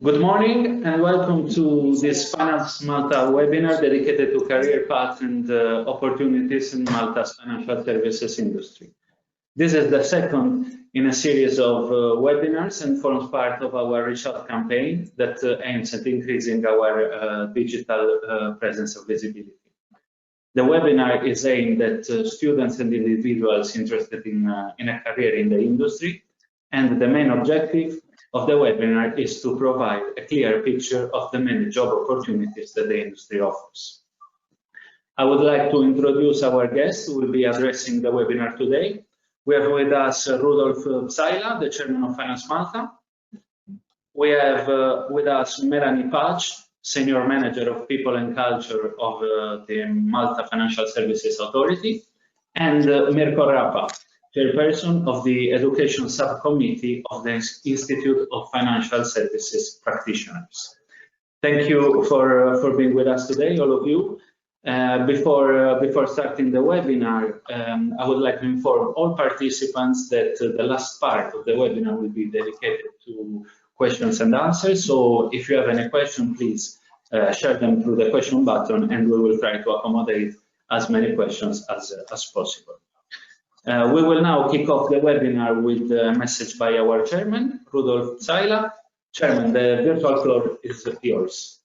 Good morning and welcome to this FinanceMalta webinar dedicated to career paths and opportunities in Malta's financial services industry. This is the second in a series of webinars and forms part of our Reach Out campaign that aims at increasing our digital presence of visibility. The webinar is aimed at students and individuals interested in a career in the industry, and the main objective of the webinar is to provide a clear picture of the many job opportunities that the industry offers. I would like to introduce our guests who will be addressing the webinar today. We have with us Rudolph Psaila, the chairman of FinanceMalta. We have with us Melanie, senior manager of people and culture of the Malta Financial Services Authority, and Mirko Rapa, chairperson of the Education Subcommittee of the Institute of Financial Services Practitioners. Thank you for being with us today, all of you. Before starting the webinar, I would like to inform all participants that the last part of the webinar will be dedicated to questions and answers. So if you have any question, please share them through the question button, and we will try to accommodate as many questions as possible. We will now kick off the webinar with a message by our chairman, Rudolph Psaila. Chairman, the virtual floor is yours.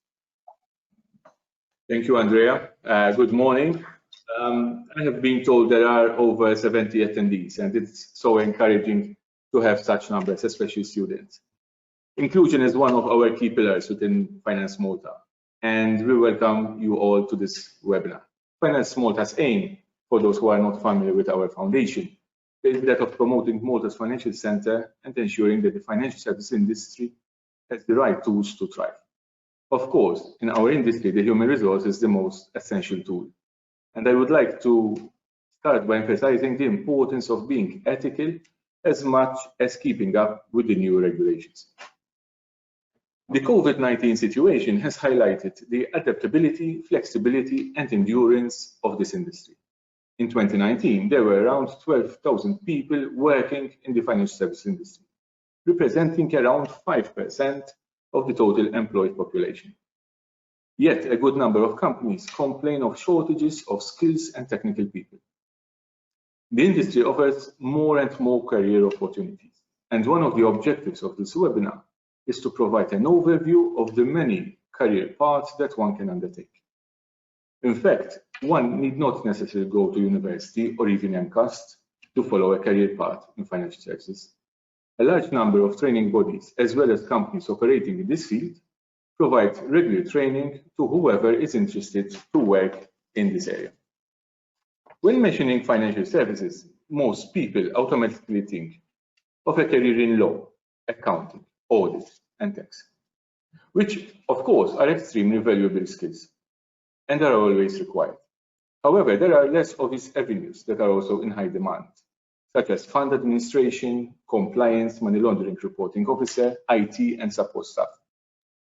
Thank you, Andrea. Good morning. I have been told there are over 70 attendees, and it's so encouraging to have such numbers, especially students. Inclusion is one of our key pillars within FinanceMalta, and we welcome you all to this webinar. FinanceMalta's aim, for those who are not familiar with our foundation, is that of promoting Malta's financial center and ensuring that the financial service industry has the right tools to thrive. Of course, in our industry, the human resource is the most essential tool. And I would like to start by emphasizing the importance of being ethical as much as keeping up with the new regulations. The COVID-19 situation has highlighted the adaptability, flexibility, and endurance of this industry. In 2019, there were around 12,000 people working in the financial service industry, representing around 5% of the total employed population. Yet, a good number of companies complain of shortages of skills and technical people. The industry offers more and more career opportunities, and one of the objectives of this webinar is to provide an overview of the many career paths that one can undertake. In fact, one need not necessarily go to university or even MCAST to follow a career path in financial services. A large number of training bodies, as well as companies operating in this field, provide regular training to whoever is interested to work in this area. When mentioning financial services, most people automatically think of a career in law, accounting, audit, and tax, which, of course, are extremely valuable skills and are always required. However, there are less obvious avenues that are also in high demand, such as fund administration, compliance, money laundering reporting officer, IT, and support staff.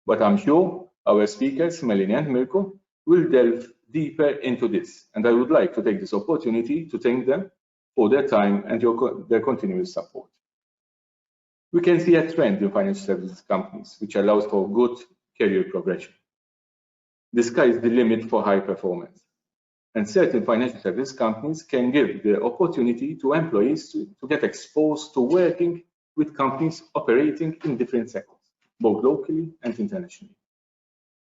But I'm sure our speakers, Melanie and Mirko, will delve deeper into this, and I would like to take this opportunity to thank them for their time and their continuous support. We can see a trend in financial services companies which allows for good career progression. The sky is the limit for high performance, and certain financial service companies can give the opportunity to employees to get exposed to working with companies operating in different sectors, both locally and internationally.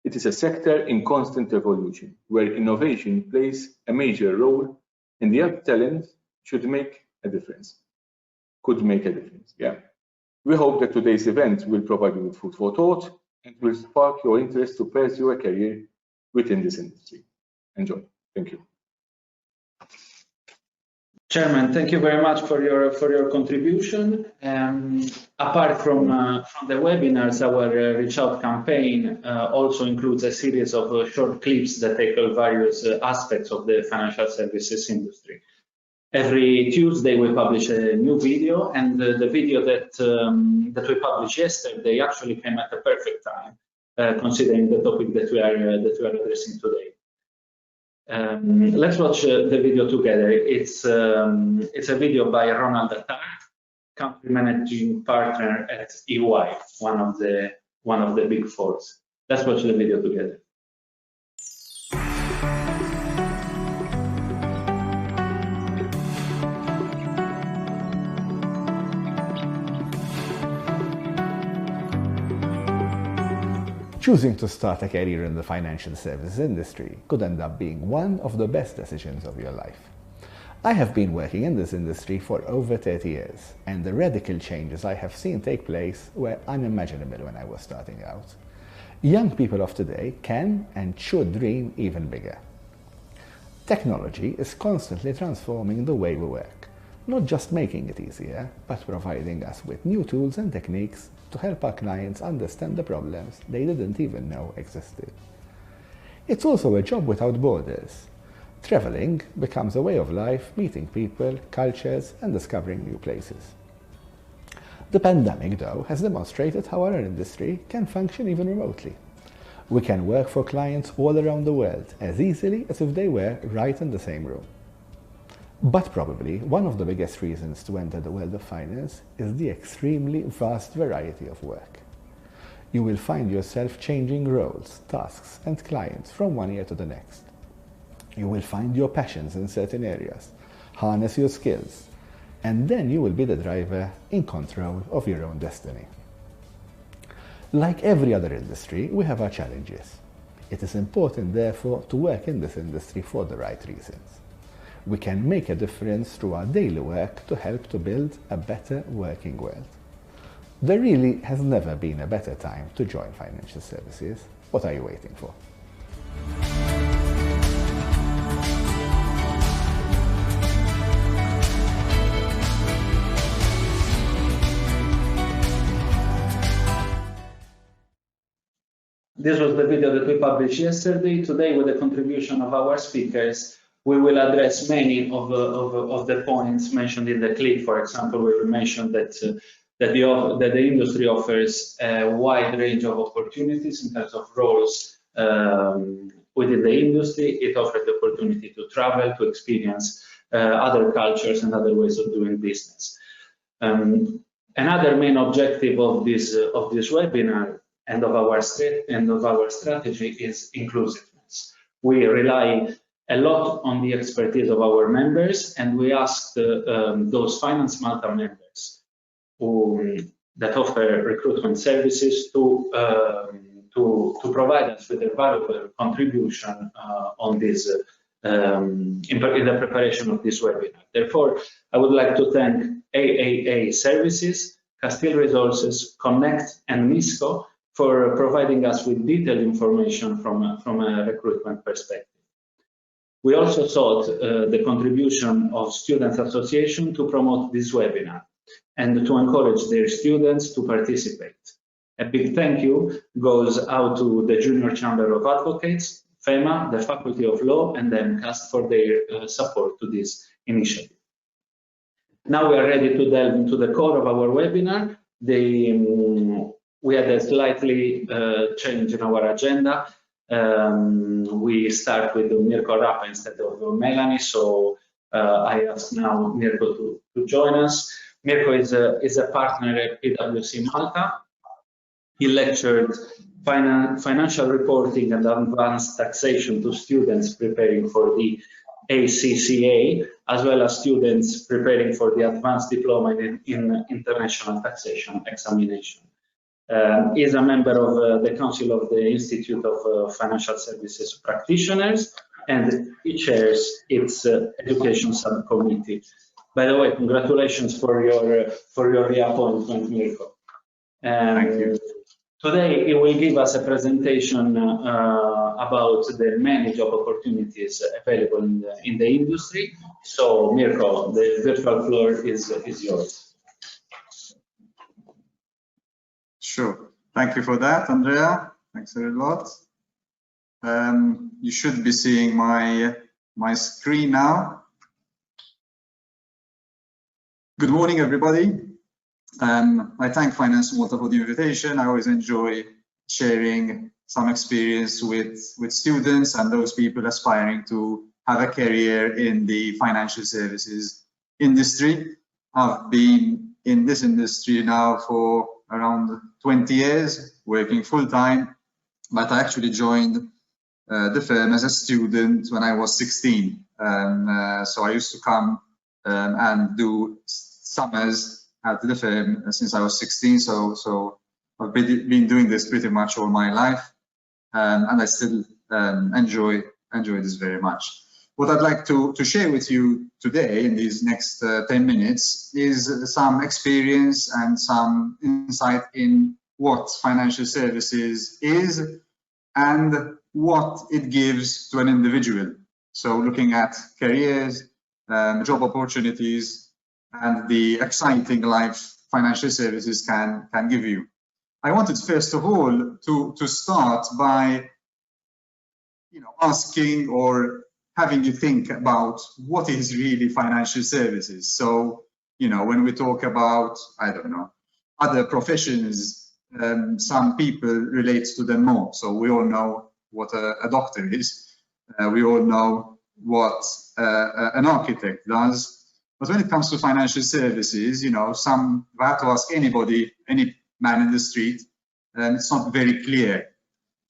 It is a sector in constant evolution, where innovation plays a major role, and the young talent should make a difference. Could make a difference, yeah. We hope that today's event will provide you with food for thought and will spark your interest to pursue a career within this industry. Enjoy. Thank you. Chairman, thank you very much for your contribution. Apart from the webinars, our Reach Out campaign also includes a series of short clips that tackle various aspects of the financial services industry. Every Tuesday we publish a new video, and the video that we published yesterday actually came at the perfect time, considering the topic that we are addressing today. Let's watch the video together. It's a video by Ronald Attard, country managing partner at EY, one of the one of the big fours. Let's watch the video together. Choosing to start a career in the financial services industry could end up being one of the best decisions of your life. I have been working in this industry for over 30 years, and the radical changes I have seen take place were unimaginable when I was starting out. Young people of today can and should dream even bigger. Technology is constantly transforming the way we work, not just making it easier, but providing us with new tools and techniques to help our clients understand the problems they didn't even know existed. It's also a job without borders. Traveling becomes a way of life, meeting people, cultures, and discovering new places. The pandemic, though, has demonstrated how our industry can function even remotely. We can work for clients all around the world as easily as if they were right in the same room. But probably one of the biggest reasons to enter the world of finance is the extremely vast variety of work. You will find yourself changing roles, tasks, and clients from one year to the next. You will find your passions in certain areas, harness your skills, and then you will be the driver in control of your own destiny. Like every other industry, we have our challenges. It is important, therefore, to work in this industry for the right reasons. We can make a difference through our daily work to help to build a better working world. There really has never been a better time to join financial services. What are you waiting for? This was the video that we published yesterday. Today, with the contribution of our speakers, we will address many of the points mentioned in the clip. For example, we will mention that the industry offers a wide range of opportunities in terms of roles within the industry. It offers the opportunity to travel, to experience other cultures and other ways of doing business. Another main objective of this webinar and of our strategy is inclusiveness. We rely a lot on the expertise of our members, and we asked those FinanceMalta members that offer recruitment services to provide us with a valuable contribution on this in the preparation of this webinar. Therefore, I would like to thank AAA Services, Castile Resources, Connect, and Mirko for providing us with detailed information from a recruitment perspective. We also sought the contribution of Students Association to promote this webinar and to encourage their students to participate. A big thank you goes out to the Junior Chamber of Advocates, FEMA, the Faculty of Law, and the MCAST for their support to this initiative. Now we are ready to delve into the core of our webinar. We had a slightly change in our agenda. We start with Mirko Rapa instead of Melanie, so I ask now Mirko to join us. Mirko is a partner at PwC Malta. He lectured financial reporting and advanced taxation to students preparing for the ACCA, as well as students preparing for the advanced diploma in international taxation examination. He is a member of the Council of the Institute of Financial Services Practitioners, and he chairs its education subcommittee. By the way, congratulations for your reappointment, Mirko. Thank you. Today, he will give us a presentation about the many job opportunities available in the industry. So, Mirko, the virtual floor is yours. Sure. Thank you for that, Andrea. Thanks a lot. You should be seeing my screen now. Good morning, everybody. I thank FinanceMalta for the invitation. I always enjoy sharing some experience with students and those people aspiring to have a career in the financial services industry. I've been in this industry now for around 20 years, working full-time, but I actually joined the firm as a student when I was 16. So I used to come and do summers at the firm since I was 16. So I've been doing this pretty much all my life, and I still enjoy this very much. What I'd like to share with you today in these next 10 minutes is some experience and some insight in what financial services is and what it gives to an individual. So looking at careers, job opportunities, and the exciting life financial services can give you. I wanted first of all to start by asking or having you think about what is really financial services. So when we talk about, I don't know, other professions, some people relate to them more. So we all know what a doctor is. We all know what an architect does. But when it comes to financial services, if I have to ask anybody, any man in the street, it's not very clear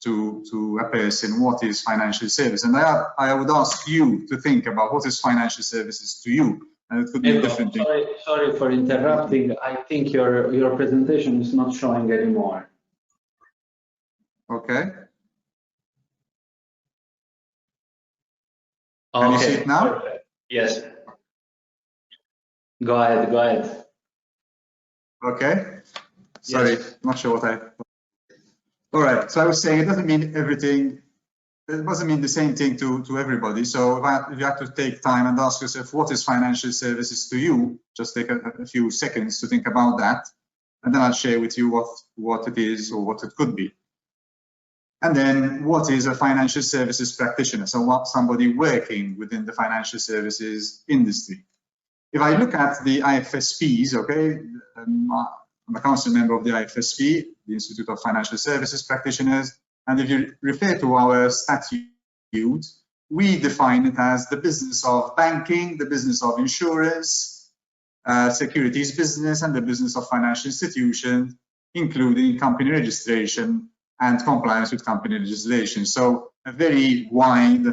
to a person what is financial service. And I would ask you to think about what is financial services to you. And it could be different things. Sorry for interrupting. I think your presentation is not showing anymore. Okay. Can you see it now? Perfect. Yes. Go ahead. Okay. Sorry, yes. Not sure what I. All right. So I was saying it doesn't mean everything. It doesn't mean the same thing to everybody. So if you have to take time and ask yourself what is financial services to you, just take a few seconds to think about that, and then I'll share with you what it is or what it could be. And then what is a financial services practitioner? So what somebody working within the financial services industry. If I look at the IFSPs, okay, I'm a council member of the IFSP, the Institute of Financial Services Practitioners, and if you refer to our statute, we define it as the business of banking, the business of insurance, securities business, and the business of financial institutions, including company registration and compliance with company legislation. So a very wide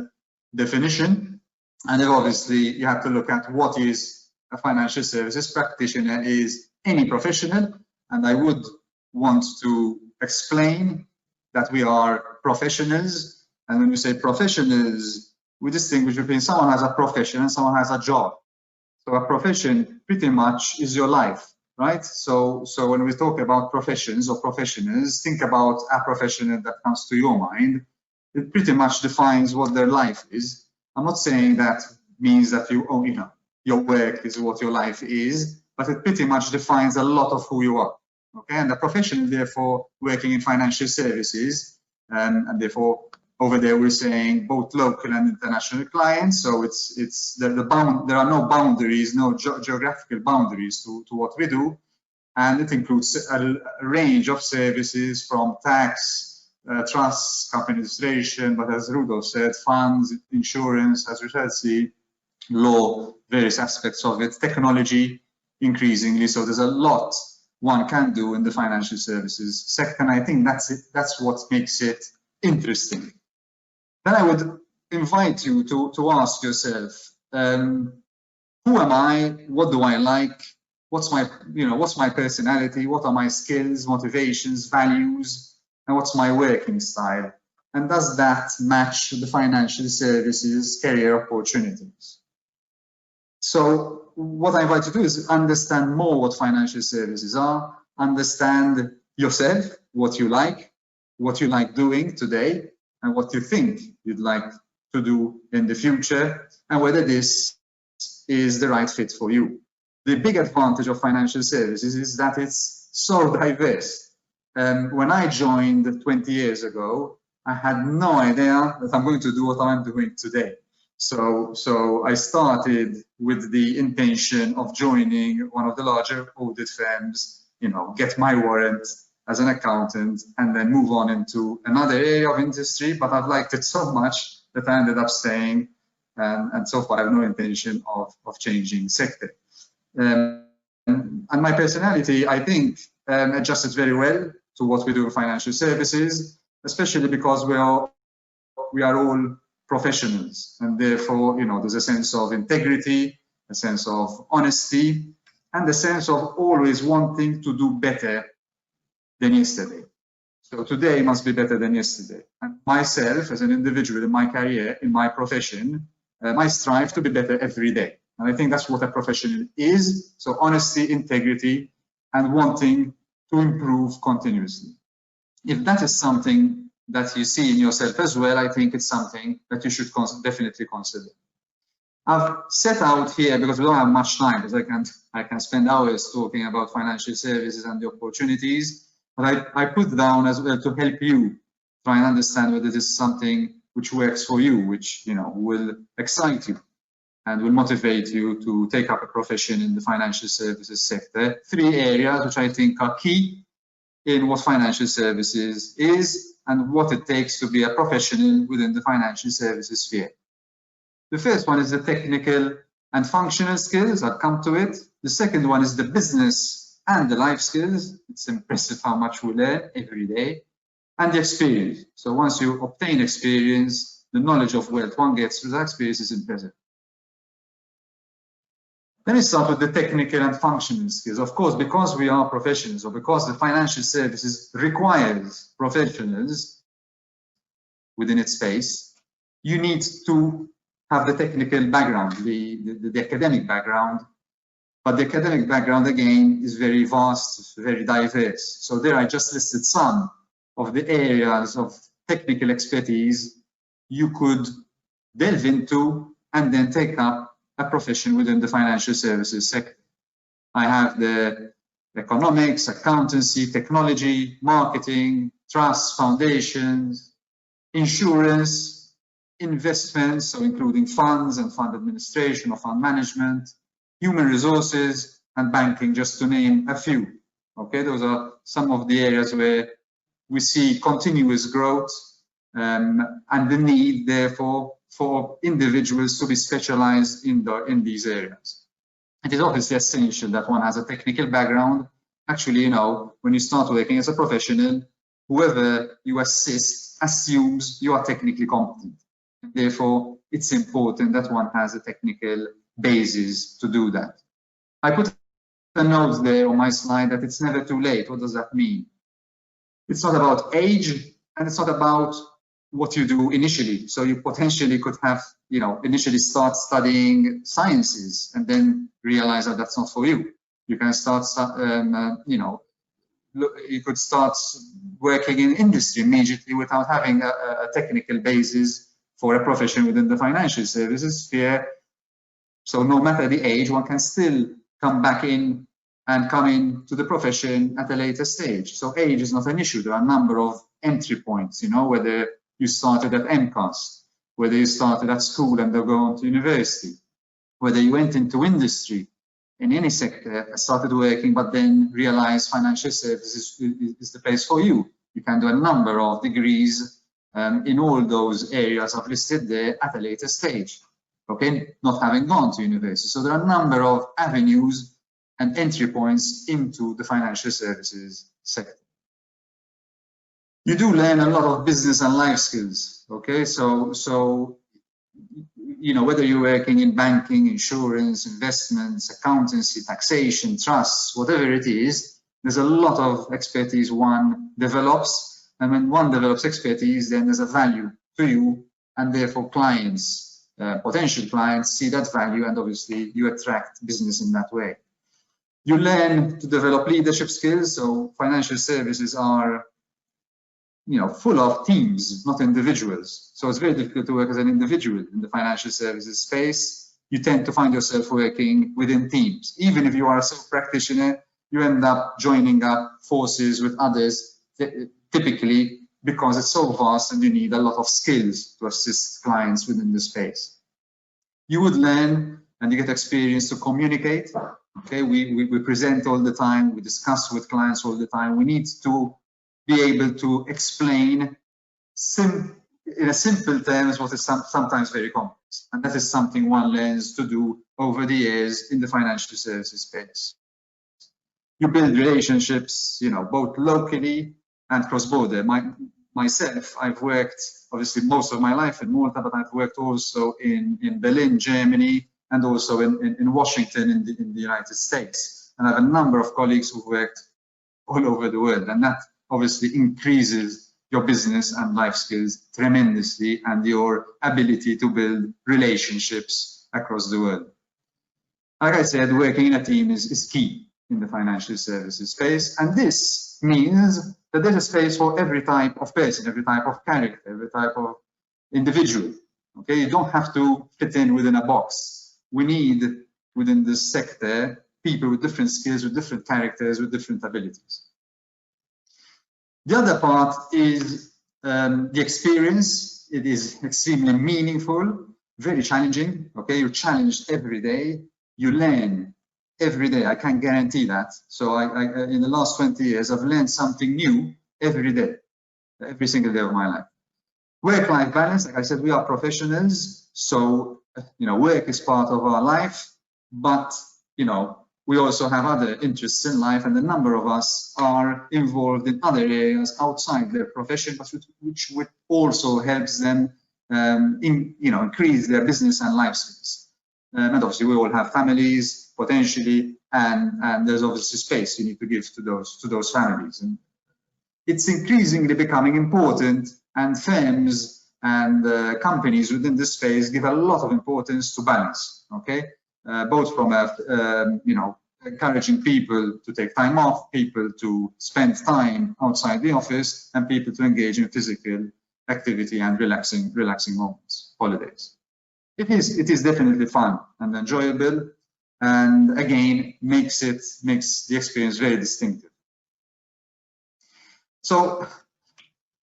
definition. And then obviously you have to look at what is a financial services practitioner is any professional. And I would want to explain that we are professionals. And when we say professionals, we distinguish between someone has a profession and someone has a job. So a profession pretty much is your life. Right? So when we talk about professions or professionals, think about a professional that comes to your mind. It pretty much defines what their life is. I'm not saying that means that your work is what your life is, but it pretty much defines a lot of who you are. Okay, and the professional, therefore, working in financial services, and therefore over there we're saying both local and international clients. So there are no boundaries, no geographical boundaries to what we do, and it includes a range of services from tax, trusts, company registration, but as Rudolph said, funds, insurance, as we shall see, law, various aspects of it, technology, increasingly. So there's a lot one can do in the financial services sector, and I think that's it. That's what makes it interesting. Then I would invite you to ask yourself, who am I? What do I like? What's my personality? What are my skills, motivations, values, and what's my working style? And does that match the financial services career opportunities? So what I invite you to do is understand more what financial services are, understand yourself, what you like doing today, and what you think you'd like to do in the future, and whether this is the right fit for you. The big advantage of financial services is that it's so diverse. When I joined 20 years ago, I had no idea that I'm going to do what I'm doing today. So I started with the intention of joining one of the larger audit firms, get my warrant as an accountant, and then move on into another area of industry. But I've liked it so much that I ended up staying, and so far I have no intention of changing sector. And my personality, I think, adjusted very well to what we do in financial services, especially because we are all professionals, and therefore, there's a sense of integrity, a sense of honesty, and a sense of always wanting to do better than yesterday. So today must be better than yesterday. And myself, as an individual in my career, in my profession, I strive to be better every day. And I think that's what a professional is. So honesty, integrity, and wanting to improve continuously. If that is something that you see in yourself as well, I think it's something that you should definitely consider. I've set out here, because we don't have much time, because I can spend hours talking about financial services and the opportunities, but I put down as well to help you try and understand whether this is something which works for you, which will excite you and will motivate you to take up a profession in the financial services sector. 3 areas which I think are key in what financial services is and what it takes to be a professional within the financial services sphere. The first one is the technical and functional skills. I'll come to it. The second one is the business and the life skills. It's impressive how much we learn every day. And the experience. So once you obtain experience, the knowledge of wealth one gets through that experience is impressive. Let me start with the technical and functional skills. Of course, because we are professionals, or because the financial services requires professionals within its space, you need to have the technical background, the academic background. But the academic background, again, is very vast, very diverse. So there I just listed some of the areas of technical expertise you could delve into and then take up a profession within the financial services sector. I have the economics, accountancy, technology, marketing, trusts, foundations, insurance, investments, so including funds and fund administration or fund management, human resources, and banking, just to name a few. Okay, those are some of the areas where we see continuous growth and the need, therefore, for individuals to be specialized in these areas. It is obviously essential that one has a technical background. Actually, when you start working as a professional, whoever you assist assumes you are technically competent. Therefore, it's important that one has a technical basis to do that. I put a note there on my slide that it's never too late. What does that mean? It's not about age, and it's not about what you do initially. So you potentially could have, initially start studying sciences and then realize that that's not for you. You can start, you could start working in industry immediately without having a technical basis for a profession within the financial services sphere. So no matter the age, one can still come back in and come into the profession at a later stage. So age is not an issue. There are a number of entry points, whether you started at MCAS, whether you started at school and then go on to university, whether you went into industry in any sector, started working, but then realized financial services is the place for you. You can do a number of degrees in all those areas I've listed there at a later stage, okay, not having gone to university. So there are a number of avenues and entry points into the financial services sector. You do learn a lot of business and life skills, okay? So whether you're working in banking, insurance, investments, accountancy, taxation, trusts, whatever it is, there's a lot of expertise one develops. And when one develops expertise, then there's a value to you, and therefore clients, potential clients see that value, and obviously you attract business in that way. You learn to develop leadership skills. So financial services are full of teams, not individuals. So it's very difficult to work as an individual in the financial services space. You tend to find yourself working within teams. Even if you are a sole practitioner, you end up joining up forces with others, typically because it's so vast and you need a lot of skills to assist clients within the space. You would learn and you get experience to communicate. Okay, we present all the time, we discuss with clients all the time. We need to be able to explain in a simple terms what is sometimes very complex. And that is something one learns to do over the years in the financial services space. you build relationships, you know, both locally and cross-border. Myself, I've worked obviously most of my life in Malta, but I've worked also in Berlin, Germany, and also in Washington in the United States. And I have a number of colleagues who've worked all over the world, and that obviously increases your business and life skills tremendously and your ability to build relationships across the world. Like I said, working in a team is key in the financial services space, and this means that there's a space for every type of person, every type of character, every type of individual. Okay, you don't have to fit in within a box. We need within this sector people with different skills, with different characters, with different abilities. The other part is the experience. It is extremely meaningful, very challenging. Okay, you're challenged every day. You learn every day. I can guarantee that. So in the last 20 years, I've learned something new every day, every single day of my life. Work-life balance, like I said, we are professionals. So, you know, work is part of our life, but, you know, we also have other interests in life, and a number of us are involved in other areas outside their profession, but which also helps them increase their business and life skills. And obviously, we all have families potentially, and there's obviously space you need to give to those families. And it's increasingly becoming important, and firms and companies within this space give a lot of importance to balance. Okay. Both from encouraging people to take time off, people to spend time outside the office, and people to engage in physical activity and relaxing moments, holidays. It is definitely fun and enjoyable, and again makes the experience very distinctive. So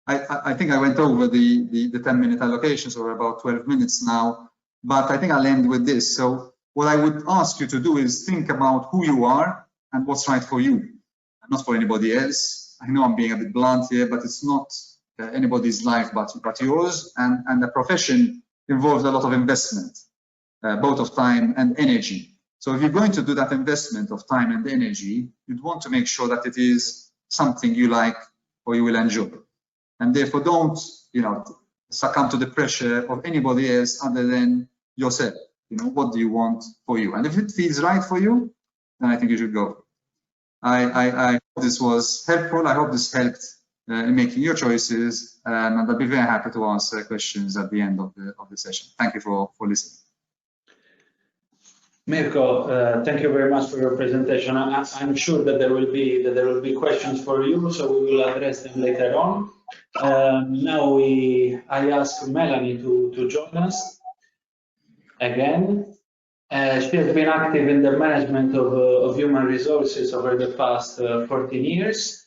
I think I went over the 10-minute allocation, so we're about 12 minutes now, but I think I'll end with this. So what I would ask you to do is think about who you are and what's right for you, and not for anybody else. I know I'm being a bit blunt here, but it's not anybody's life but yours, and the profession involves a lot of investment, both of time and energy. So if you're going to do that investment of time and energy, you'd want to make sure that it is something you like or you will enjoy. And therefore don't, you know, succumb to the pressure of anybody else other than yourself. You know, what do you want for you? And if it feels right for you, then I think you should go. I hope this was helpful. I hope this helped in making your choices, and I'll be very happy to answer questions at the end of the session. Thank you for listening. Mirko, thank you very much for your presentation. I'm sure that there will be questions for you, so we will address them later on. Now I ask Melanie to join us again. She has been active in the management of human resources over the past 14 years,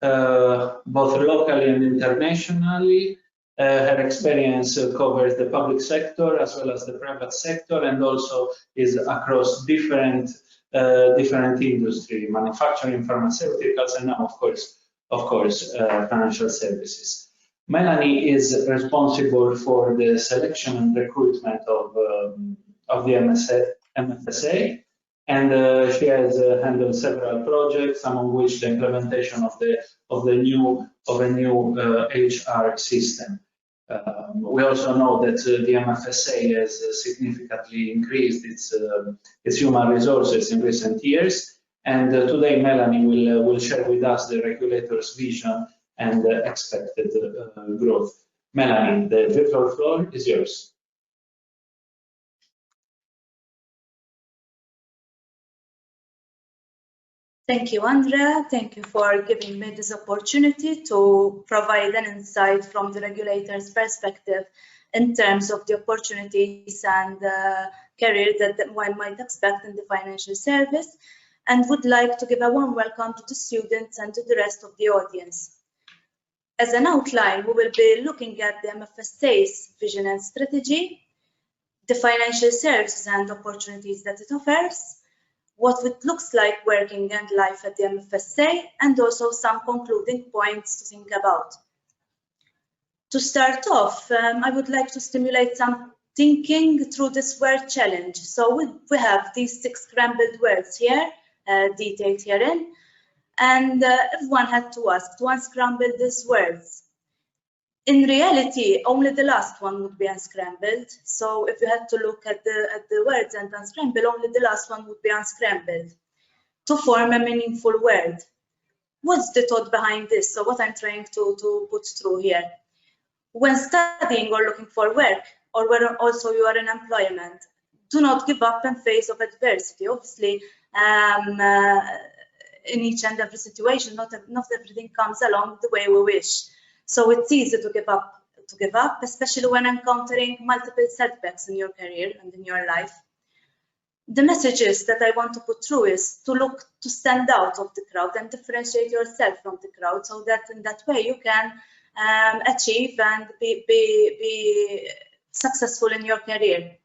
both locally and internationally. Her experience covers the public sector as well as the private sector, and also is across different industry, manufacturing, pharmaceuticals, and now of course financial services. Melanie is responsible for the selection and recruitment of the MFSA, and she has handled several projects, among which the implementation of a new HR system. We also know that the MFSA has significantly increased its human resources in recent years, and today Melanie will share with us the regulator's vision and expected growth. Melanie, the virtual floor is yours. Thank you, Andrea. Thank you for giving me this opportunity to provide an insight from the regulator's perspective in terms of the opportunities and career that one might expect in the financial service, and would like to give a warm welcome to the students and to the rest of the audience. As an outline, we will be looking at the MFSA's vision and strategy, the financial services and opportunities that it offers, what it looks like working and life at the MFSA, and also some concluding points to think about. To start off, I would like to stimulate some thinking through this word challenge. So we have these 6 scrambled words here, detailed herein. And if one had to ask to unscramble these words, in reality, only the last one would be unscrambled. So if you had to look at the words and unscramble, only the last one would be unscrambled to form a meaningful word. What's the thought behind this? So what I'm trying to put through here. When studying or looking for work, or when also you are in employment, do not give up in face of adversity. Obviously, in each and every situation, not everything comes along the way we wish. So it's easy to give up, especially when encountering multiple setbacks in your career and in your life. The messages that I want to put through is to stand out of the crowd and differentiate yourself from the crowd, so that in that way you can achieve and be successful in your career.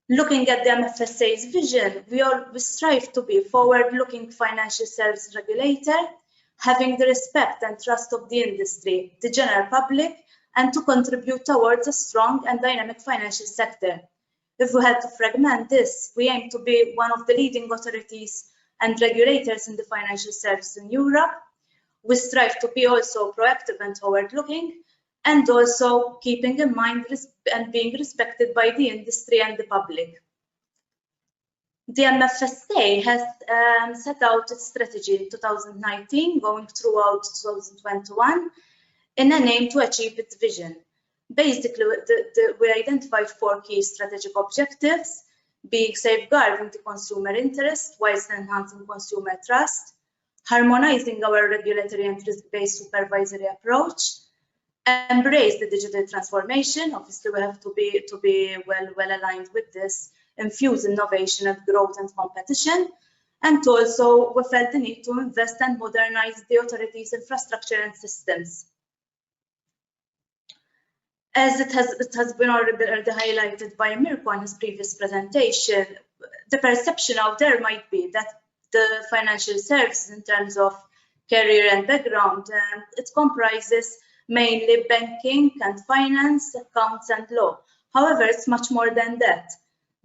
Looking at the MFSA's vision, we strive to be a forward-looking financial service regulator, having the respect and trust of the industry, the general public, and to contribute towards a strong and dynamic financial sector. If we had to fragment this, we aim to be one of the leading authorities and regulators in the financial service in Europe. We strive to be also proactive and forward-looking, and also keeping in mind and being respected by the industry and the public. The MFSA has set out its strategy in 2019, going throughout 2021, in an aim to achieve its vision. Basically, we identified 4 key strategic objectives, being safeguarding the consumer interest whilst enhancing consumer trust, harmonizing our regulatory and risk-based supervisory approach, embrace the digital transformation. Obviously, we have to be well aligned with this, infuse innovation and growth and competition, and also we felt the need to invest and modernize the authority's infrastructure and systems. As it has been already highlighted by Mirko in his previous presentation, the perception out there might be that the financial services, in terms of career and background, it comprises mainly banking and finance, accounts and law. However, it's much more than that.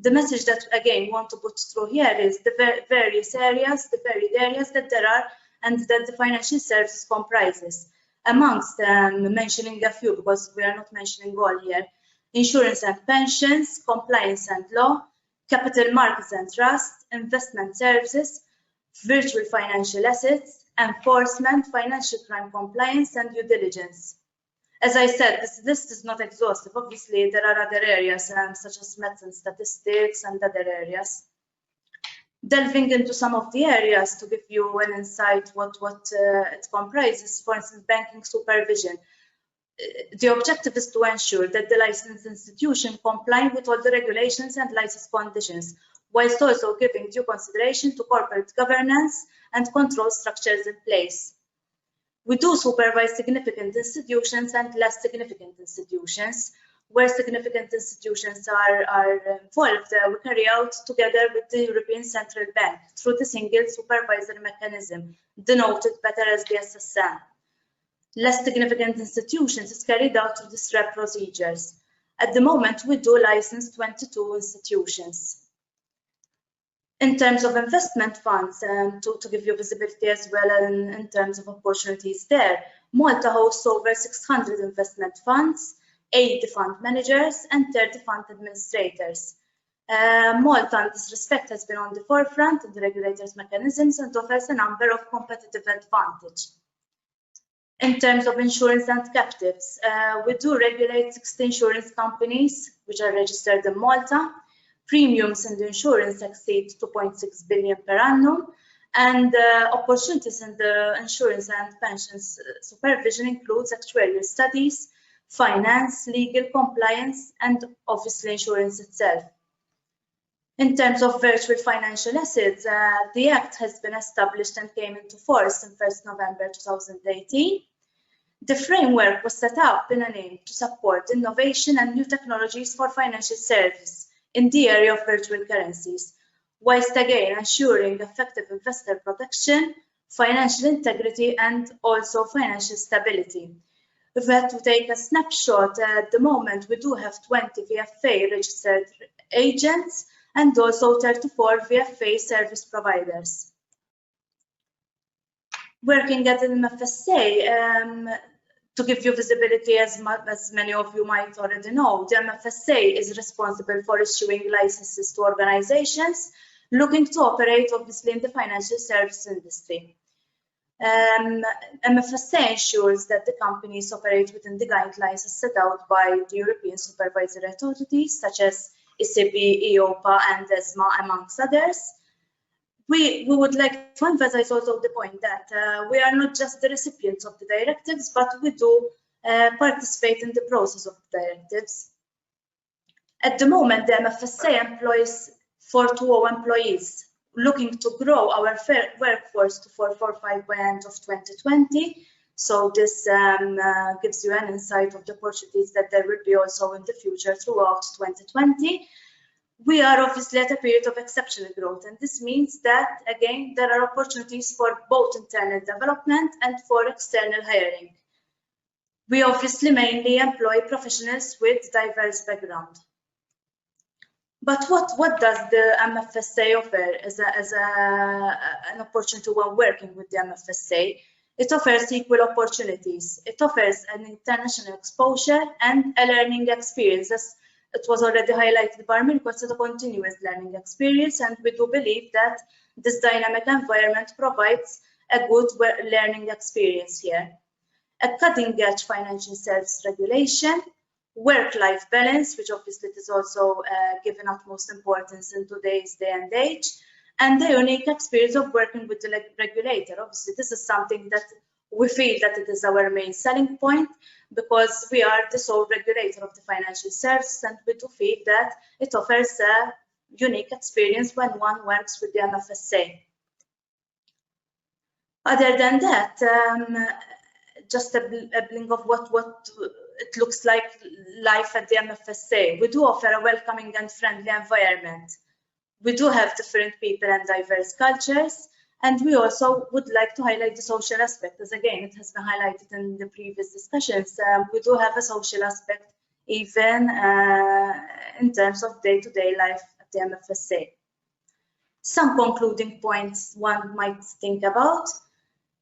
The message that, again, we want to put through here is the varied areas that there are and that the financial services comprises. Amongst mentioning a few, because we are not mentioning all here: insurance and pensions, compliance and law, capital markets and trust, investment services, virtual financial assets, enforcement, financial crime compliance, and due diligence. As I said, this list is not exhaustive. Obviously, there are other areas such as maths and statistics and other areas. Delving into some of the areas to give you an insight what it comprises, for instance, banking supervision. The objective is to ensure that the licensed institution comply with all the regulations and license conditions, whilst also giving due consideration to corporate governance and control structures in place. We do supervise significant institutions and less significant institutions. Where significant institutions are involved, we carry out together with the European Central Bank through the single supervisory mechanism, denoted better as the SSM. Less significant institutions is carried out through the SREP procedures. At the moment, we do license 22 institutions. In terms of investment funds, to give you visibility as well in terms of opportunities there, Malta hosts over 600 investment funds, 80 fund managers and 30 fund administrators. Malta, in this respect, has been on the forefront of the regulators' mechanisms and offers a number of competitive advantage. In terms of insurance and captives, we do regulate 60 insurance companies which are registered in Malta. Premiums in the insurance exceed 2.6 billion per annum, and opportunities in the insurance and pensions supervision includes actuarial studies, finance, legal compliance, and obviously insurance itself. In terms of virtual financial assets, the Act has been established and came into force on 1st November 2018. The framework was set up in an aim to support innovation and new technologies for financial service in the area of virtual currencies, whilst again ensuring effective investor protection, financial integrity, and also financial stability. If we had to take a snapshot, at the moment we do have 20 VFA registered agents and also 34 VFA service providers. Working at an MFSA, to give you visibility, as many of you might already know, the MFSA is responsible for issuing licenses to organizations looking to operate, obviously, in the financial services industry. MFSA ensures that the companies operate within the guidelines set out by the European supervisory authorities, such as IFSP, EIOPA, and ESMA, amongst others. We would like to emphasize also the point that we are not just the recipients of the directives, but we do participate in the process of the directives. At the moment, the MFSA employs 420 employees, looking to grow our workforce to 445 by end of 2020. So this gives you an insight of the opportunities that there will be also in the future throughout 2020. We are obviously at a period of exceptional growth, and this means that, again, there are opportunities for both internal development and for external hiring. We obviously mainly employ professionals with diverse background. But what does the MFSA offer as an opportunity when working with the MFSA? It offers equal opportunities. It offers an international exposure and a learning experience. As it was already highlighted by Mirko, it's a continuous learning experience, and we do believe that this dynamic environment provides a good learning experience here. A cutting-edge financial service regulation, work-life balance, which obviously is also given utmost importance in today's day and age, and the unique experience of working with the regulator. Obviously, this is something that we feel that it is our main selling point, because we are the sole regulator of the financial services, and we do feel that it offers a unique experience when one works with the MFSA. Other than that, just a blink of what it looks like life at the MFSA. We do offer a welcoming and friendly environment. We do have different people and diverse cultures, and we also would like to highlight the social aspect, as again, it has been highlighted in the previous discussions. We do have a social aspect even in terms of day-to-day life at the MFSA. Some concluding points one might think about.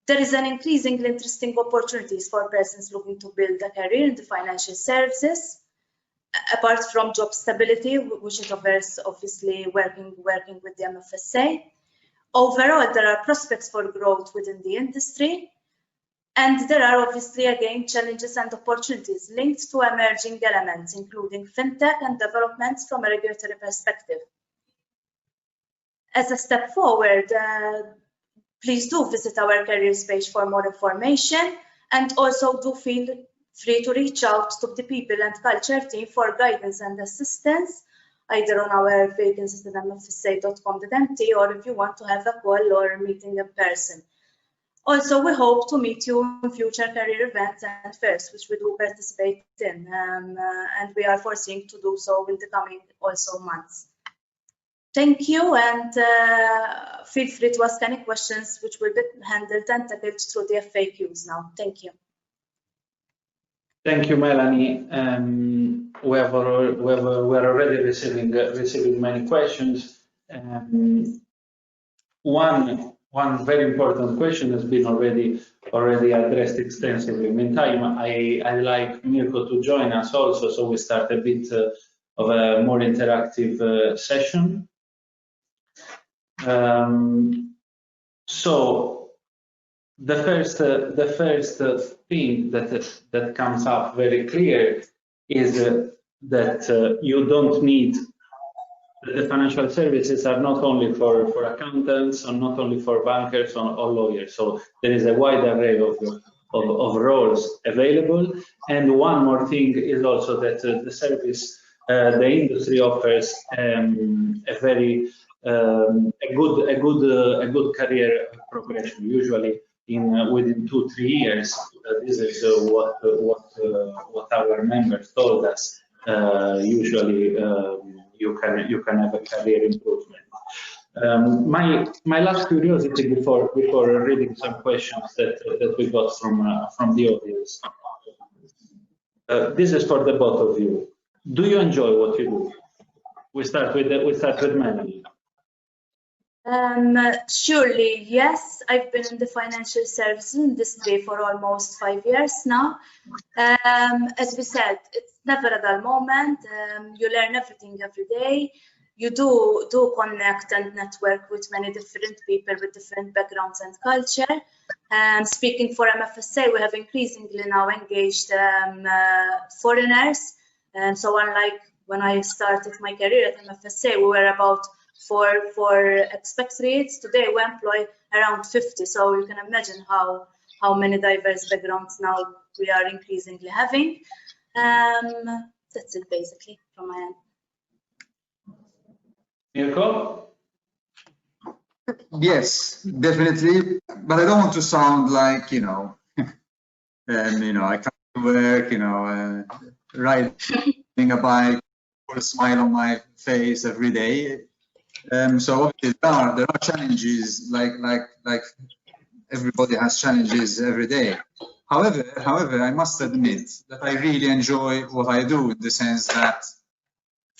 There is an increasingly interesting opportunities for persons looking to build a career in the financial services, apart from job stability, which it offers, obviously, working with the MFSA. Overall, there are prospects for growth within the industry, and there are obviously, again, challenges and opportunities linked to emerging elements, including fintech and developments from a regulatory perspective. As a step forward, please do visit our careers page for more information, and also do feel free to reach out to the people and culture team for guidance and assistance, either on our vacancies at mfsa.com.mt, or if you want to have a call or a meeting in person. Also, we hope to meet you in future career events and fairs, which we do participate in, and we are foreseeing to do so in the coming also months. Thank you, and feel free to ask any questions, which will be handled and tackled through the FAQs now. Thank you. Thank you, Melanie. We're already receiving many questions. One very important question has been already addressed extensively. Meantime, I like Mirko to join us also, so we start a bit of a more interactive session. So the first thing that comes up very clear is that you don't need, the financial services are not only for accountants or not only for bankers or lawyers. So there is a wide array of roles available. And one more thing is also that the service, the industry offers a very a good career progression, usually within 2-3 years. This is what our members told us. Usually, you can have a career improvement. My last curiosity before reading some questions that we got from the audience. This is for the both of you. Do you enjoy what you do? We start with Melanie. Surely, yes. I've been in the financial services industry for almost 5 years now. As we said, it's never a dull moment. You learn everything every day. You do connect and network with many different people with different backgrounds and culture. Speaking for MFSA, we have increasingly now engaged foreigners. So unlike when I started my career at MFSA, we were about four expatriates. Today we employ around 50. So you can imagine how many diverse backgrounds now we are increasingly having. That's it basically from my end. Mirko? Yes, definitely. But I don't want to sound like, I come to work, riding a bike, put a smile on my face every day. So obviously there are challenges, like everybody has challenges every day. However, I must admit that I really enjoy what I do, in the sense that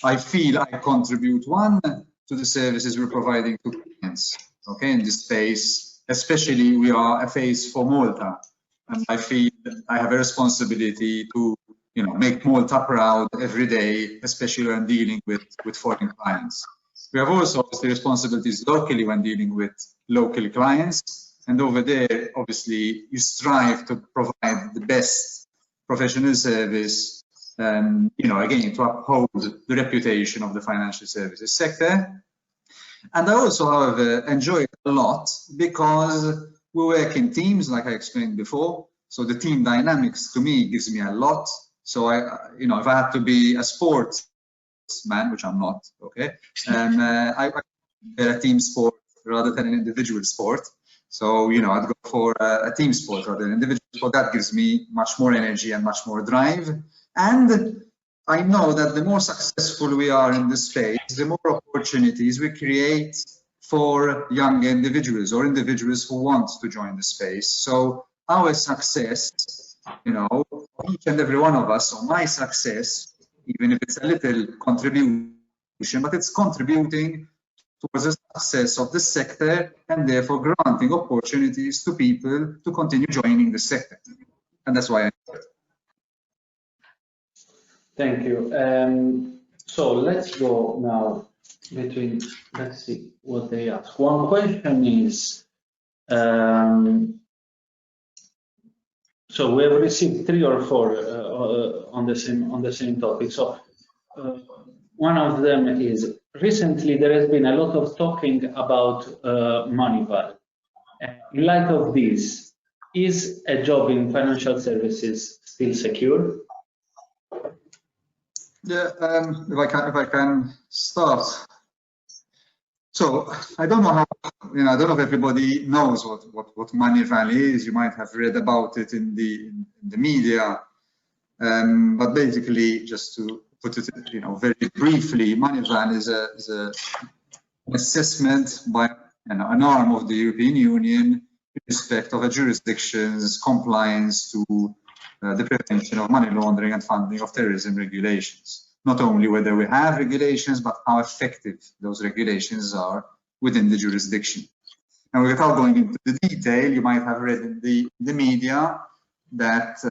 I feel I contribute, one, to the services we're providing to clients, okay, in this space. Especially we are a face for Malta, and I feel I have a responsibility to, make Malta proud every day, especially when dealing with foreign clients. We have also the responsibilities locally when dealing with local clients, and over there, obviously, you strive to provide the best professional service, again, to uphold the reputation of the financial services sector. And I also, however, enjoy it a lot because we work in teams, like I explained before. So the team dynamics to me gives me a lot. So if I had to be a sportsman, which I'm not, okay, I prefer a team sport rather than an individual sport. So, I'd go for a team sport rather than an individual sport. That gives me much more energy and much more drive. And I know that the more successful we are in this space, the more opportunities we create for young individuals or individuals who want to join the space. So our success, each and every one of us, or my success, even if it's a little contribution, but it's contributing towards the success of the sector, and therefore granting opportunities to people to continue joining the sector. And that's why I do it. Thank you. So let's go now let's see what they ask. One question is, so we have received 3 or 4 on the same topic. So one of them is, recently there has been a lot of talking about Moneyval. In light of this, is a job in financial services still secure? Yeah, if I can start. So I don't know how, I don't know if everybody knows what Moneyval is. You might have read about it in the media, but basically, just to put it, very briefly, Moneyval is an assessment by an arm of the European Union in respect of a jurisdiction's compliance to the prevention of money laundering and funding of terrorism regulations. Not only whether we have regulations, but how effective those regulations are within the jurisdiction. And without going into the detail, you might have read in the media that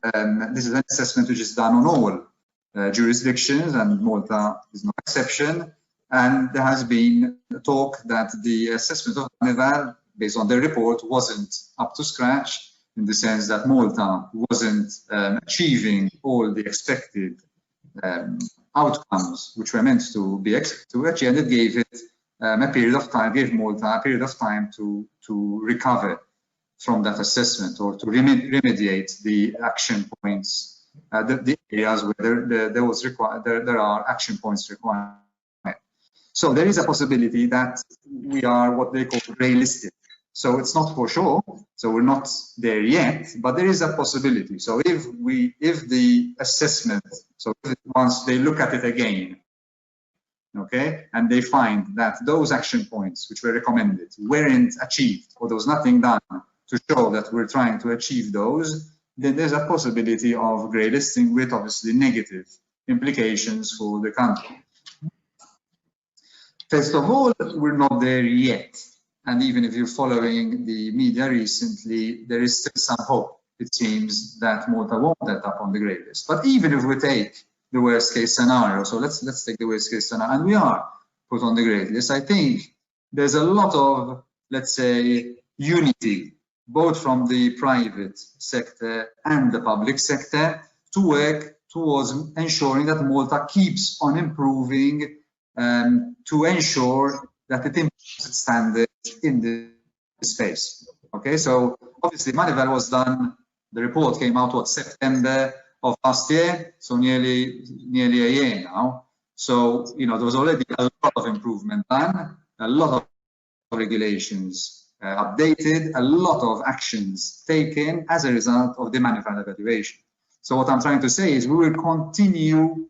this is an assessment which is done on all jurisdictions, and Malta is no exception. And there has been talk that the assessment of Moneyval, based on their report, wasn't up to scratch, in the sense that Malta wasn't achieving all the expected outcomes which were meant to be achieved, and it gave it a period of time, gave Malta a period of time to recover from that assessment, or to remediate the action points, the areas where there are action points required. So there is a possibility that we are what they call grey listed. So it's not for sure. So we're not there yet, but there is a possibility. So if the assessment, so once they look at it again, okay, and they find that those action points which were recommended weren't achieved, or there was nothing done to show that we're trying to achieve those, then there's a possibility of grey listing with obviously negative implications for the country. First of all, we're not there yet. And even if you're following the media recently, there is still some hope, it seems, that Malta won't end up on the grey list. But even if we take the worst case scenario, so let's take the worst case scenario, and we are put on the grey list, I think there's a lot of, let's say, unity, both from the private sector and the public sector, to work towards ensuring that Malta keeps on improving to ensure that it improves its standards in the space. Okay, so obviously Manival was done, the report came out what, September of last year, so nearly a year now. So, you know, there was already a lot of improvement done, a lot of regulations updated, a lot of actions taken as a result of the Manival evaluation. So what I'm trying to say is we will continue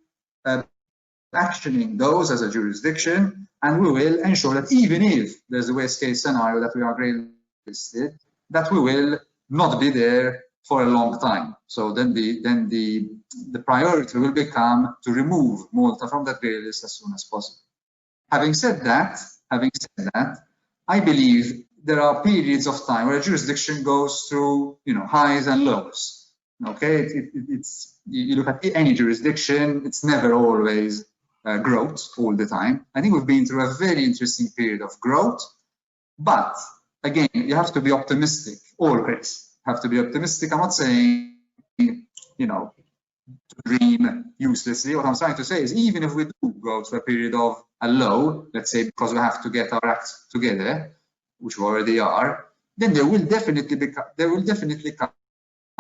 actioning those as a jurisdiction, and we will ensure that even if there's a worst case scenario that we are grey listed, that we will not be there for a long time. So then the priority will become to remove Malta from that grey list as soon as possible. Having said that, I believe there are periods of time where a jurisdiction goes through, you know, highs and lows. Okay, you look at any jurisdiction, it's never always growth all the time. I think we've been through a very interesting period of growth, but again, you have to be optimistic, always have to be optimistic. I'm not saying, you know, to dream uselessly. What I'm trying to say is even if we do go through a period of a low, let's say because we have to get our act together, which we already are, then there will definitely come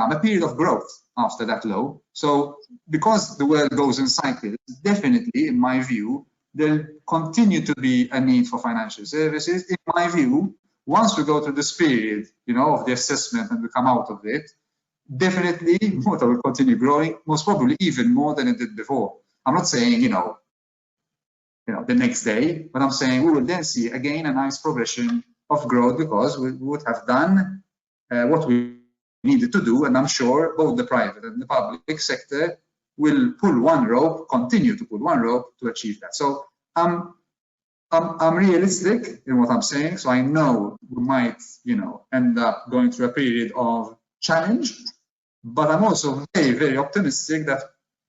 a period of growth after that low. So because the world goes in cycles, definitely, in my view, there'll continue to be a need for financial services. In my view, once we go through this period, you know, of the assessment and we come out of it, definitely Malta will continue growing, most probably even more than it did before. I'm not saying, you know, the next day, but I'm saying we will then see again a nice progression of growth because we would have done what we needed to do, and I'm sure both the private and the public sector will pull one rope, continue to pull one rope to achieve that. So I'm realistic in what I'm saying. So I know we might, you know, end up going through a period of challenge, but I'm also very, very optimistic that,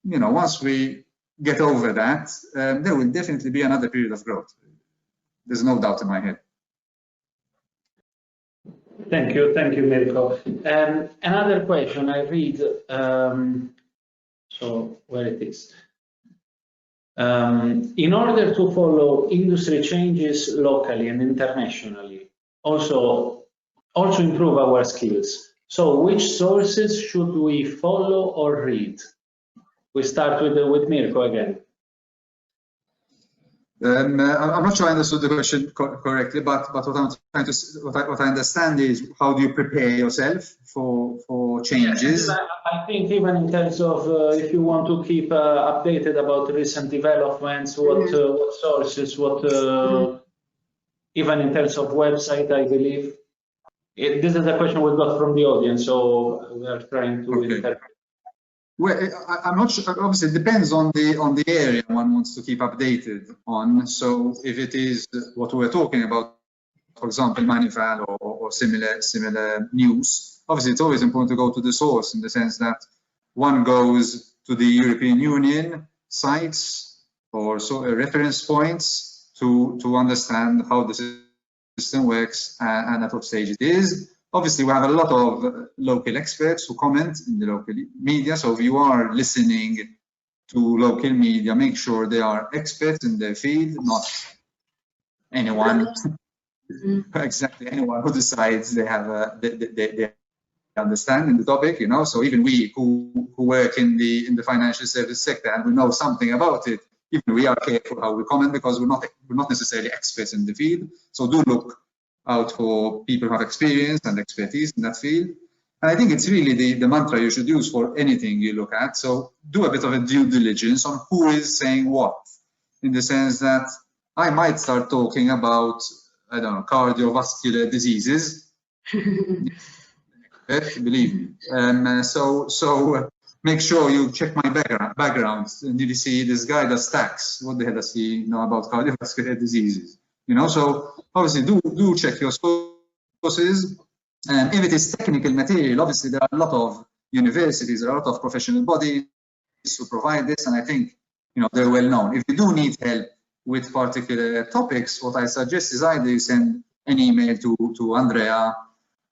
you know, once we get over that, there will definitely be another period of growth. There's no doubt in my head. Thank you, Mirko. Another question I read, so where it is. In order to follow industry changes locally and internationally, also improve our skills. So which sources should we follow or read? We start with Mirko again. I'm not sure I understood the question correctly, but what I understand is how do you prepare yourself for changes? Yes, I think even in terms of if you want to keep updated about recent developments, what sources, even in terms of website, I believe. This is a question we got from the audience, so we are trying to interpret. Well, I'm not sure. Obviously, it depends on the area one wants to keep updated on. So, if it is what we're talking about, for example, Manival or similar news, obviously it's always important to go to the source in the sense that one goes to the European Union sites or reference points to understand how the system works and at what stage it is. Obviously, we have a lot of local experts who comment in the local media. So if you are listening to local media, make sure they are experts in their field, not anyone, exactly anyone who decides they have they understand in the topic. You know, so even we who work in the financial service sector and we know something about it, even we are careful how we comment because we're not necessarily experts in the field. So do look out for people who have experience and expertise in that field. And I think it's really the mantra you should use for anything you look at. So do a bit of a due diligence on who is saying what, in the sense that I might start talking about, I don't know, cardiovascular diseases. Believe me. So make sure you check my background. And you see this guy does tax. What the hell does he know about cardiovascular diseases? you know. So obviously do check your sources. If it is technical material, obviously there are a lot of universities, there are a lot of professional bodies to provide this, and I think, you know, they're well known. If you do need help with particular topics, what I suggest is either you send an email to Andrea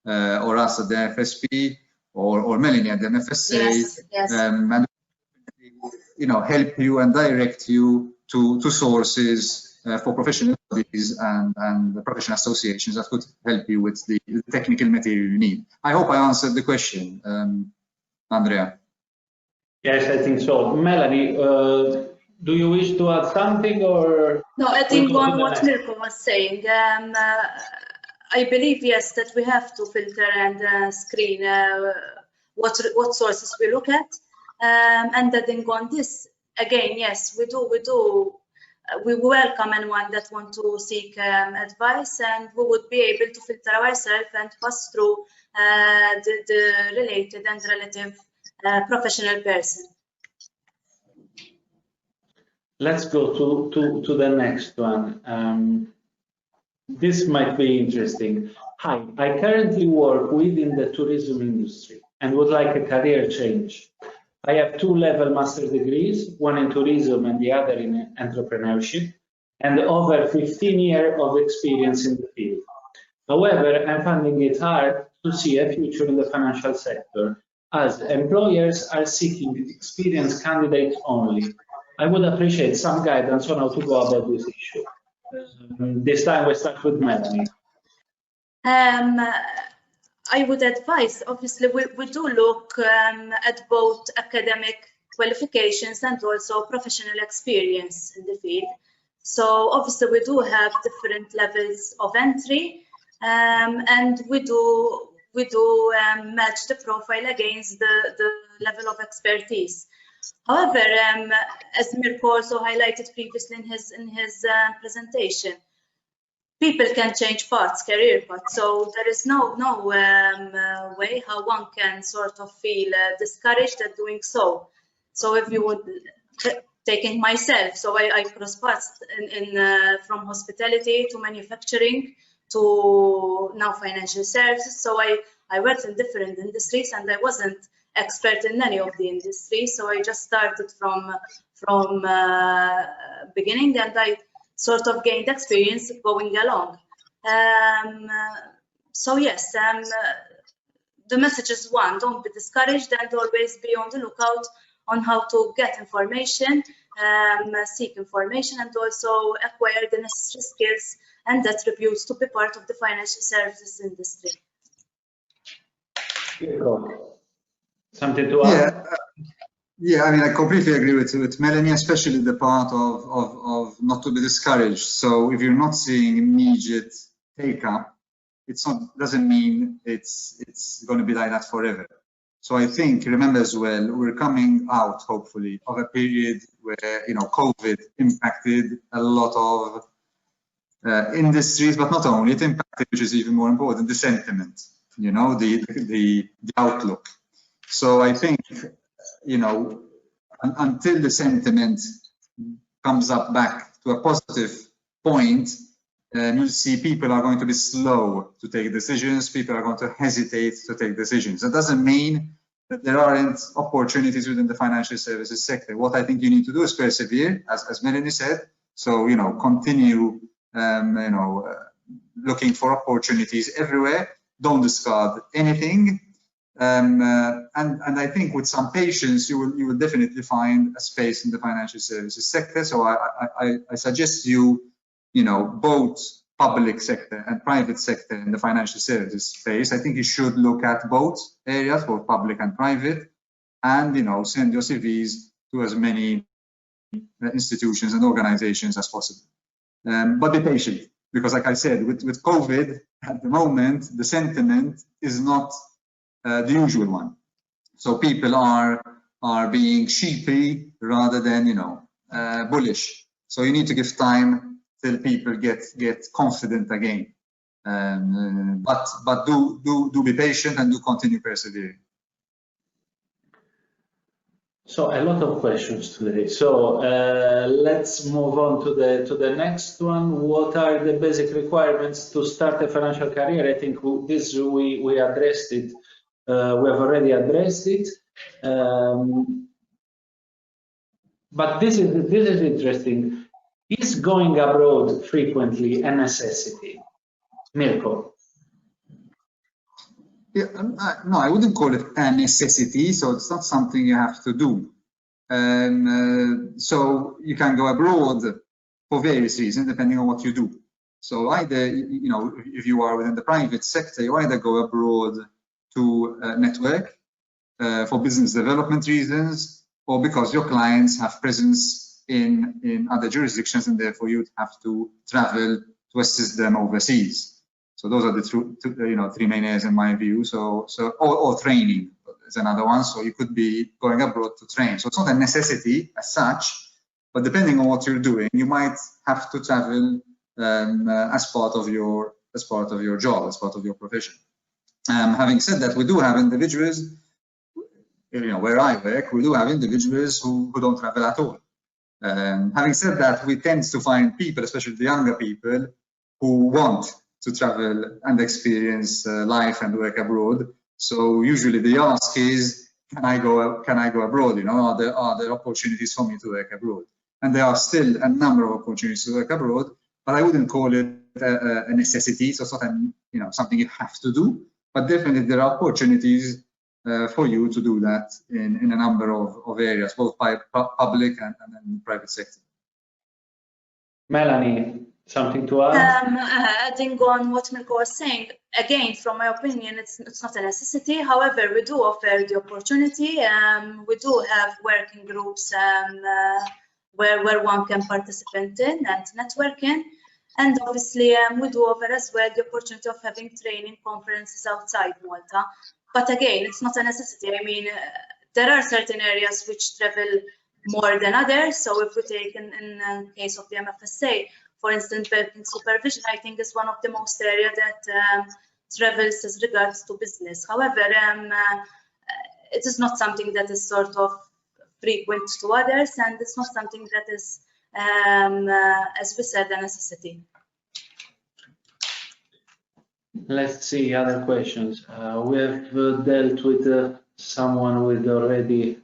or us at the FSP or Melanie at the MFSA, Yes, yes. and, you know, help you and direct you to sources for professional bodies and the professional associations that could help you with the technical material you need. I hope I answered the question, Andrea. Yes, I think so. Melanie, do you wish to add something, or? No, I think on what Mirko was saying, I believe, yes, that we have to filter and screen what sources we look at, and adding on this, again, yes, we welcome anyone that want to seek advice, and we would be able to filter ourselves and pass through the related and relative professional person. Let's go to the next one. This might be interesting. Hi, I currently work within the tourism industry and would like a career change. I have 2-level master degrees, one in tourism and the other in entrepreneurship, and over 15 years of experience in the field. However, I'm finding it hard to see a future in the financial sector, as employers are seeking experienced candidates only. I would appreciate some guidance on how to go about this issue. This time we start with Melanie. I would advise, obviously, we do look at both academic qualifications and also professional experience in the field. So obviously we do have different levels of entry, and we do match the profile against the level of expertise. However, as Mirko also highlighted previously in his presentation, people can change paths, career paths. So there is no way how one can sort of feel discouraged at doing so. So if you would, taking myself, so I cross paths from hospitality to manufacturing to now financial services. So I worked in different industries, and I wasn't expert in any of the industries. So I just started from beginning, and I sort of gained experience going along. So yes, the message is one: don't be discouraged, and always be on the lookout on how to get information, seek information, and also acquire the necessary skills and attributes to be part of the financial services industry. Something to add? Yeah, I mean, I completely agree with Melanie, especially the part of not to be discouraged. So if you're not seeing immediate take-up, doesn't mean it's going to be like that forever. So I think, remember as well, we're coming out, hopefully, of a period where, you know, COVID impacted a lot of industries, but not only, it impacted, which is even more important, the sentiment, you know, the outlook. So I think, you know, until the sentiment comes up back to a positive point, you'll see people are going to be slow to take decisions. People are going to hesitate to take decisions. That doesn't mean that there aren't opportunities within the financial services sector. What I think you need to do is persevere, as Melanie said. So, you know, continue, you know, looking for opportunities everywhere. Don't discard anything. And I think with some patience, you will definitely find a space in the financial services sector. So I suggest you know, both public sector and private sector in the financial services space. I think you should look at both areas, both public and private, and, you know, send your CVs to as many institutions and organizations as possible. But be patient, because like I said, with COVID at the moment, the sentiment is not the usual one. So people are being sheepy rather than, you know, bullish. So you need to give time till people get confident again. But do be patient and do continue persevering. So a lot of questions today. So let's move on to the next one. What are the basic requirements to start a financial career? I think this we addressed it. We have already addressed it. But this is interesting. Is going abroad frequently a necessity? Mirko. Yeah, no, I wouldn't call it a necessity, so it's not something you have to do. So you can go abroad for various reasons, depending on what you do. So either, you know, if you are within the private sector, you either go abroad to network for business development reasons, or because your clients have presence in other jurisdictions, and therefore you'd have to travel to assist them overseas. So those are the three main areas in my view. Or training is another one. So you could be going abroad to train. So it's not a necessity as such, but depending on what you're doing, you might have to travel as part of your job, as part of your profession. Having said that, we do have individuals, you know, where I work, we do have individuals who don't travel at all. Having said that, we tend to find people, especially the younger people, who want to travel and experience life and work abroad. So usually the ask is, can I go abroad? You know, are there opportunities for me to work abroad? And there are still a number of opportunities to work abroad, but I wouldn't call it a necessity. So it's not something you have to do, but definitely there are opportunities for you to do that in a number of areas, both by public and private sector. Melanie, something to add? Adding on what Mirko was saying, again, from my opinion, it's not a necessity. However, we do offer the opportunity. We do have working groups where one can participate in and networking. And obviously, we do offer as well the opportunity of having training conferences outside Malta. But again, it's not a necessity. I mean, there are certain areas which travel more than others. So if we take in the case of the MFSA, for instance, banking supervision, I think is one of the most area that travels as regards to business. However, it is not something that is sort of frequent to others, and it's not something that is, as we said, a necessity. Let's see other questions. We have dealt with someone with already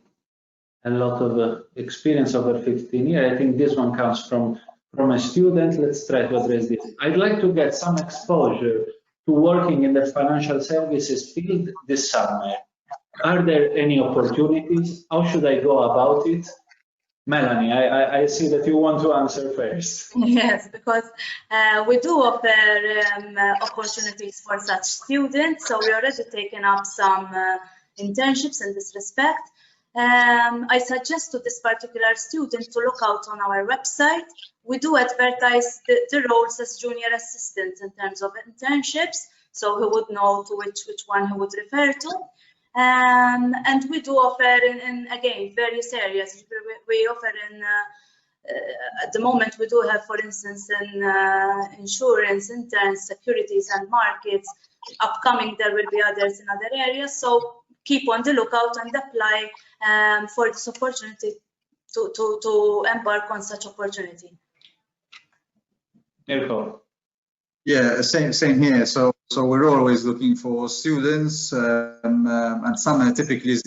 a lot of experience, over 15 years. I think this one comes from a student. Let's try to address this. I'd like to get some exposure to working in the financial services field this summer. Are there any opportunities? How should I go about it? Melanie, I see that you want to answer first. Yes, because we do offer opportunities for such students. So we already taken up some internships in this respect. I suggest to this particular student to look out on our website. We do advertise the roles as junior assistants in terms of internships, so he would know to which one he would refer to. And we do offer in again various areas. We offer in at the moment we do have, for instance, in insurance, interns, securities, and markets. Upcoming there will be others in other areas. So keep on the lookout and apply for this opportunity to embark on such opportunity. Mirko. Yeah, same here. So we're always looking for students, and summer typically is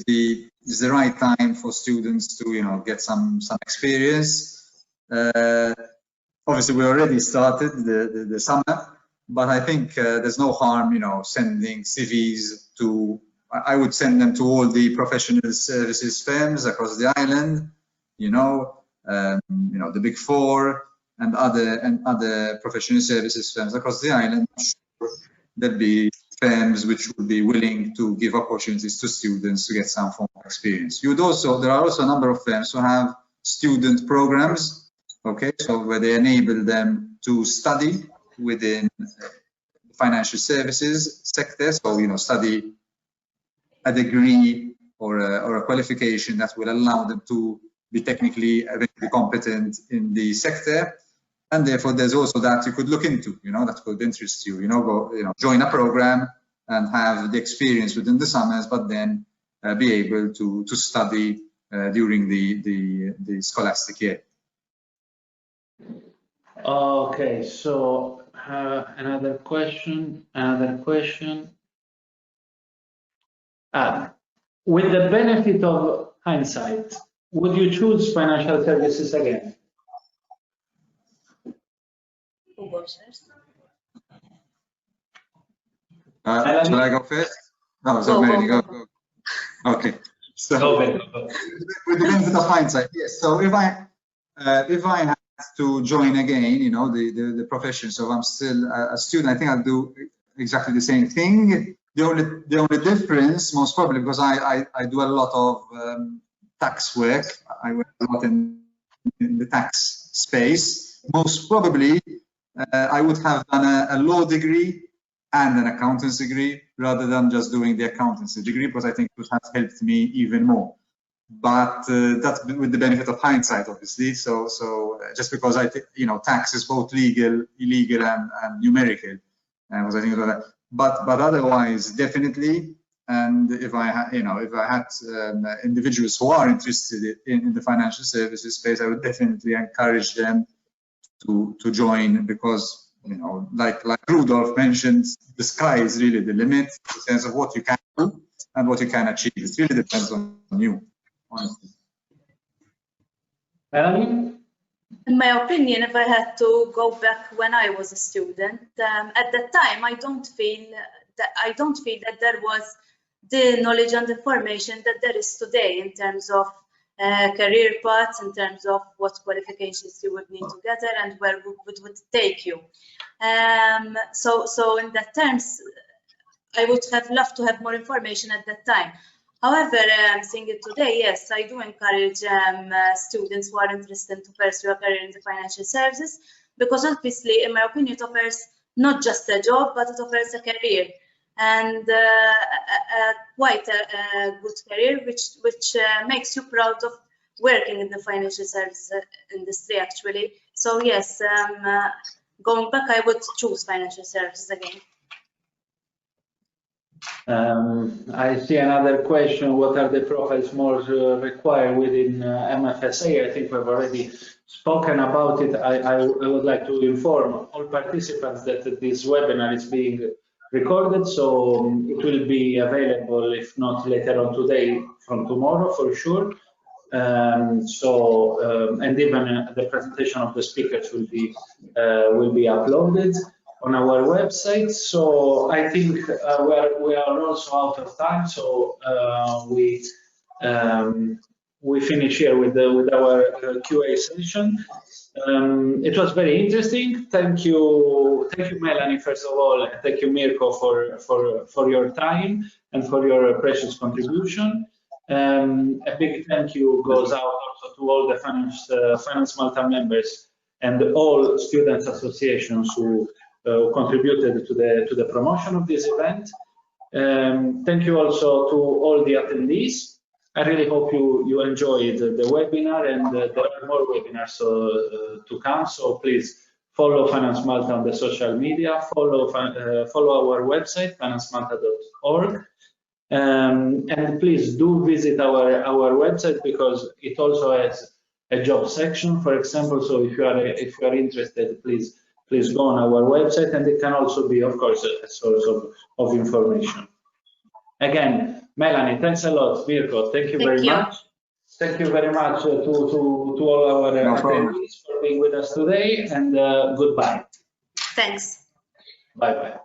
the right time for students to get some experience. Obviously, we already started the summer, but I think there's no harm sending CVs to. I would send them to all the professional services firms across the island, the Big Four and other professional services firms across the island. I'm sure there'll be firms which would be willing to give opportunities to students to get some form of experience. There are also a number of firms who have student programs, okay, so where they enable them to study within the financial services sector. So study a degree or a qualification that will allow them to be technically eventually competent in the sector, and therefore there's also that you could look into, that could interest you. Join a program and have the experience within the summers, but then be able to study during the scholastic year. Okay, so another question. With the benefit of hindsight, would you choose financial services again? Who goes first? Shall I go first? No, so Melanie, go. Okay. So with the benefit of hindsight, yes. So if I had to join again, you know, the profession, so I'm still a student, I think I'll do exactly the same thing. The only difference, most probably, because I do a lot of tax work. I work a lot in the tax space. Most probably, I would have done a law degree and an accountancy degree rather than just doing the accountancy degree, because I think it would have helped me even more. But that's with the benefit of hindsight, obviously. So just because I think, you know, tax is both legal, illegal, and numerical, was I think about that. But otherwise, definitely. And if I had, you know, if I had individuals who are interested in the financial services space, I would definitely encourage them to join, because, you know, like Rudolph mentioned, the sky is really the limit in the sense of what you can do and what you can achieve. It really depends on you, honestly. Melanie? In my opinion, if I had to go back when I was a student, at that time, I don't feel that there was the knowledge and the information that there is today in terms of career paths, in terms of what qualifications you would need to gather and where it would take you. So in that terms, I would have loved to have more information at that time. However, seeing it today, yes, I do encourage students who are interested to pursue a career in the financial services, because obviously, in my opinion, it offers not just a job, but it offers a career, and quite a good career, which makes you proud of working in the financial services industry, actually. So yes, going back, I would choose financial services again. I see another question. What are the profiles more required within MFSA? I think we've already spoken about it. I would like to inform all participants that this webinar is being recorded, so it will be available, if not later on today, from tomorrow for sure. And even the presentation of the speakers will be uploaded on our website. So I think we are also out of time. So we finish here with our QA session. It was very interesting. Thank you, Melanie, first of all, and thank you, Mirko, for your time and for your precious contribution. A big thank you goes out also to all the FinanceMalta members and all students associations who contributed to the promotion of this event. Thank you also to all the attendees. I really hope you enjoyed the webinar, and there are more webinars to come. So please follow FinanceMalta on the social media, follow our website, FinanceMalta.org. And please do visit our website, because it also has a job section, for example. So if you are interested, please go on our website, and it can also be, of course, a source of information. Again, Melanie, thanks a lot. Mirko, thank you very much. Thank you very much to all our attendees for being with us today, and goodbye. Thanks. Bye-bye.